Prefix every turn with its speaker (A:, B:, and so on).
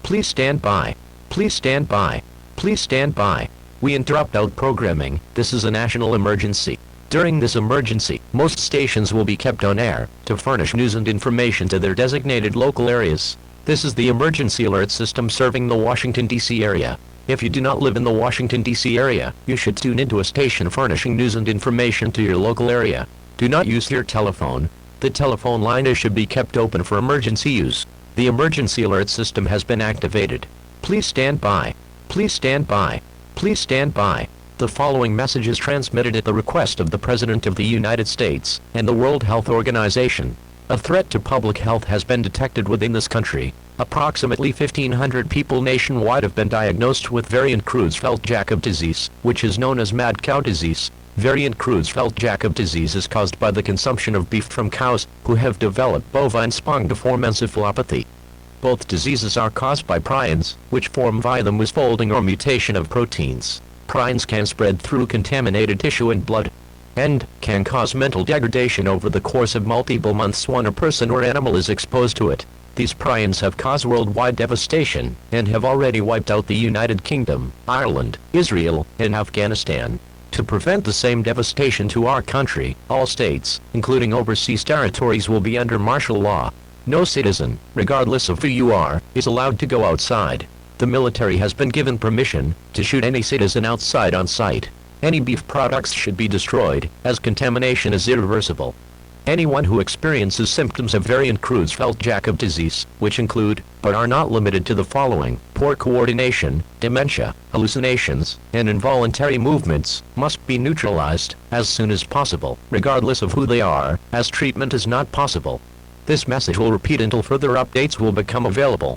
A: Please stand by. Please stand by. Please stand by. We interrupt out programming. This is a national emergency. During this emergency, most stations will be kept on air to furnish news and information to their designated local areas. This is the emergency alert system serving the Washington, D.C. area. If you do not live in the Washington, D.C. area, you should tune into a station furnishing news and information to your local area. Do not use your telephone. The telephone line should be kept open for emergency use. The emergency alert system has been activated. Please stand by. Please stand by. Please stand by. The following message is transmitted at the request of the President of the United States and the World Health Organization. A threat to public health has been detected within this country. Approximately 1,500 people nationwide have been diagnosed with variant Creutzfeldt-Jakob disease, which is known as mad cow disease. Variant Creutzfeldt-Jakob disease is caused by the consumption of beef from cows who have developed bovine spongiform encephalopathy. Both diseases are caused by prions, which form via the misfolding or mutation of proteins. Prions can spread through contaminated tissue and blood, and can cause mental degradation over the course of multiple months when a person or animal is exposed to it. These prions have caused worldwide devastation, and have already wiped out the United Kingdom, Ireland, Israel, and Afghanistan. To prevent the same devastation to our country, all states, including overseas territories, will be under martial law. No citizen, regardless of who you are, is allowed to go outside. The military has been given permission to shoot any citizen outside on sight. Any beef products should be destroyed, as contamination is irreversible. Anyone who experiences symptoms of variant Creutzfeldt-Jakob disease, which include, but are not limited to the following: poor coordination, dementia, hallucinations, and involuntary movements, must be neutralized as soon as possible, regardless of who they are, as treatment is not possible. This message will repeat until further updates will become available.